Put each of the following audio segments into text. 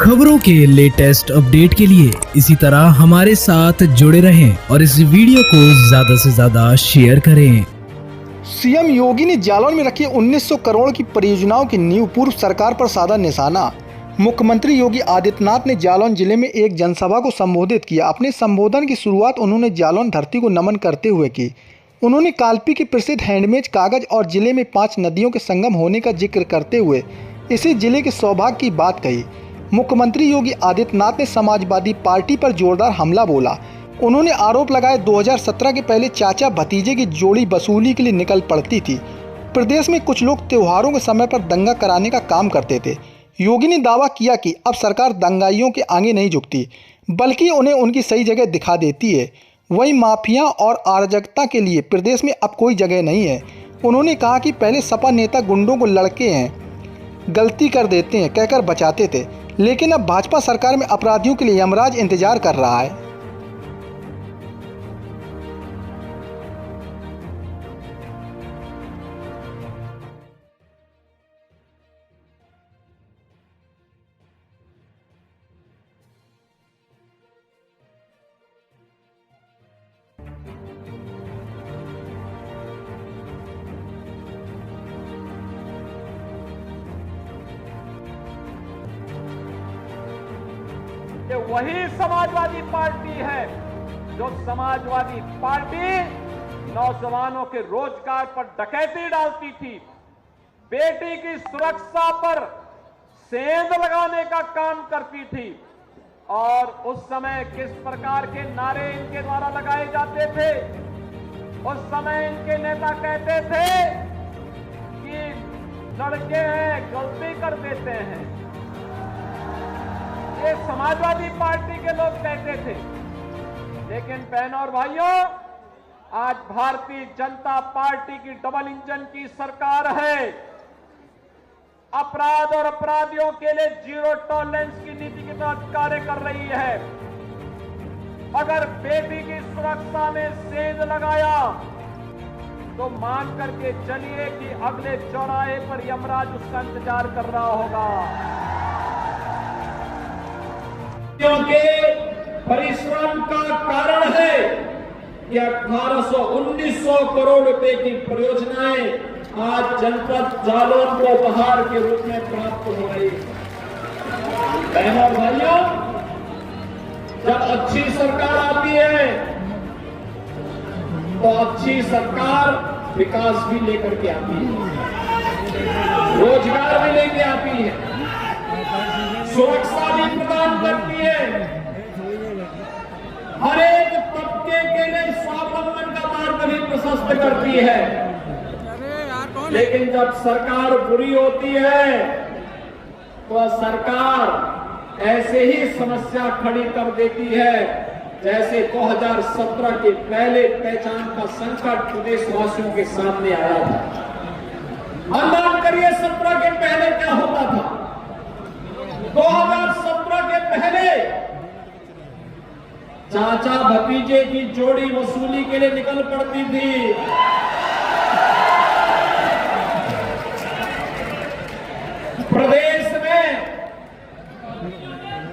खबरों के latest update के लिए इसी तरह हमारे साथ जुड़े रहें और इस वीडियो को ज्यादा से ज्यादा शेयर करें। सीएम योगी ने जालौन में रखी 1900 करोड़ की परियोजनाओं की नींव, पूर्व सरकार पर साधा निशाना। मुख्यमंत्री योगी आदित्यनाथ ने जालौन जिले में एक जनसभा को संबोधित किया। अपने संबोधन की शुरुआत उन्होंने जालौन धरती को नमन करते हुए की। उन्होंने कालपी के प्रसिद्ध हैंडमेड कागज और जिले में 5 नदियों के संगम होने का जिक्र करते हुए इसी जिले के सौभाग्य की बात कही। मुख्यमंत्री योगी आदित्यनाथ ने समाजवादी पार्टी पर जोरदार हमला बोला। उन्होंने आरोप लगाया 2017 के पहले चाचा भतीजे की जोड़ी वसूली के लिए निकल पड़ती थी। प्रदेश में कुछ लोग त्योहारों के समय पर दंगा कराने का काम करते थे। योगी ने दावा किया कि अब सरकार दंगाइयों के आगे नहीं झुकती, बल्कि उन्हें उनकी सही जगह दिखा देती है। वहीं माफिया और अराजकता के लिए प्रदेश में अब कोई जगह नहीं है। उन्होंने कहा कि पहले सपा नेता गुंडों को लड़के हैं, गलती कर देते हैं कहकर बचाते थे, लेकिन अब भाजपा सरकार में अपराधियों के लिए यमराज इंतजार कर रहा है। ये वही समाजवादी पार्टी है जो समाजवादी पार्टी नौजवानों के रोजगार पर डकैती डालती थी, बेटी की सुरक्षा पर सेंध लगाने का काम करती थी। और उस समय किस प्रकार के नारे इनके द्वारा लगाए जाते थे? उस समय इनके नेता कहते थे कि लड़के हैं, गलती कर देते हैं। ये समाजवादी पार्टी के लोग कहते थे। लेकिन बहनों और भाइयों, आज भारतीय जनता पार्टी की डबल इंजन की सरकार है। अपराध और अपराधियों के लिए जीरो टॉलरेंस की नीति के तहत कार्य कर रही है। अगर बेटी की सुरक्षा में सेंध लगाया तो मान करके चलिए कि अगले चौराहे पर यमराज उसका इंतजार कर रहा होगा। के परिश्रम का कारण है कि 1800-1900 करोड़ रुपए की परियोजनाएं आज जनपद जालौन को उपहार के रूप में प्राप्त हो रही है। बहनों और भाइयों, जब अच्छी सरकार आती है तो अच्छी सरकार विकास भी लेकर के आती है, रोजगार भी लेके आती है, सुरक्षा भी प्रदान करती है, हर एक तबके के लिए स्वावलंबन का मार्ग भी प्रशस्त करती है। लेकिन जब सरकार बुरी होती है तो सरकार ऐसे ही समस्या खड़ी कर देती है जैसे 2017 के पहले पहचान का संकट प्रदेशवासियों के सामने आया था। अनुमान करिए 17 के पहले क्या होता था। 2017 के पहले चाचा भतीजे की जोड़ी वसूली के लिए निकल पड़ती थी। प्रदेश में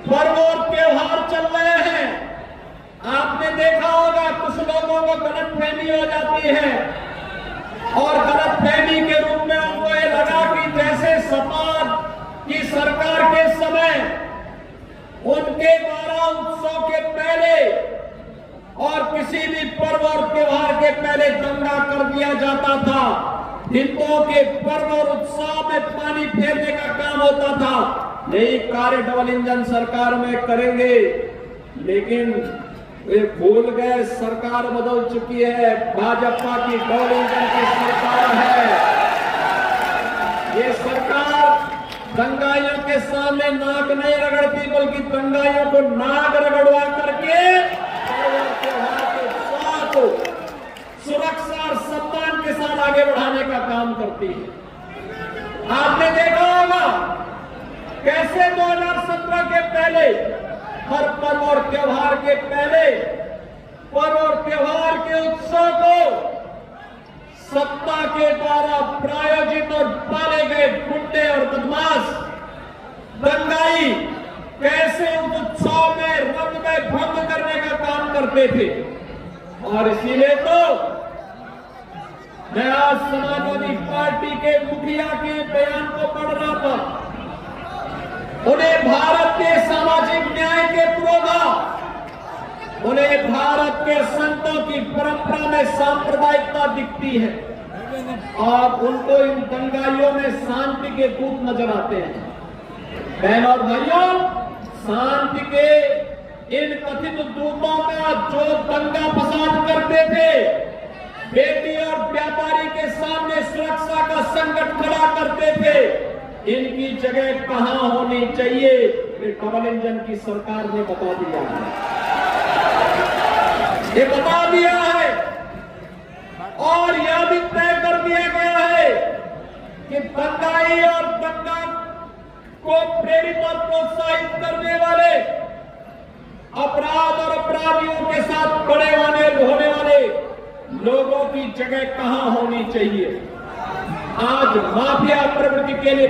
पर्व और त्योहार चल रहे हैं। आपने देखा होगा कुछ लोगों को गलतफहमी हो जाती है और गलतफहमी के रूप में उनको ये लगा कि जैसे सपा की सरकार के समय उनके द्वारा उत्सव के पहले और किसी भी पर्व और त्योहार के पहले दंगा कर दिया जाता था, हिंदुओं के पर्व और उत्सव में पानी फेरने का काम होता था। यही कार्य डबल इंजन सरकार में करेंगे। लेकिन वे भूल गए, सरकार बदल चुकी है, भाजपा की डबल इंजन की सरकार है। ये सरकार दंगाइयों के सामने नाक नहीं रगड़ती, बल्कि दंगाइयों को नाक रगड़वा करके त्योहार के उत्साह को सुरक्षा और सम्मान के साथ आगे बढ़ाने का काम करती है। आपने देखा होगा कैसे 2017 के पहले हर पर्व और त्योहार के पहले पर्व और त्योहार के उत्सव को सत्ता के द्वारा प्रायोजित और पाले गए गुंडे और बदमाश दंगाई करते थे। और इसीलिए तो मैं आज समाजवादी पार्टी के मुखिया के बयान को पढ़ रहा था। उन्हें भारत के सामाजिक न्याय के पुरोधा, उन्हें भारत के संतों की परंपरा में सांप्रदायिकता दिखती है और उनको इन दंगाइयों में शांति के दूत नजर आते हैं। बहनों और भाइयों, शांति के इन कथित दूतों का जो दंगा फसाद करते थे, बेटी और व्यापारी के सामने सुरक्षा का संकट खड़ा करते थे, इनकी जगह कहां होनी चाहिए, ये डबल इंजन की सरकार ने बता दिया है। ये बता दिया है और यह भी तय कर दिया गया है कि दंगाई और दंगा को प्रेरित और प्रोत्साहित करने वाले अपराध और अपराधियों के साथ खड़े होने वाले लोगों की जगह कहां होनी चाहिए। आज माफिया प्रवृत्ति के लिए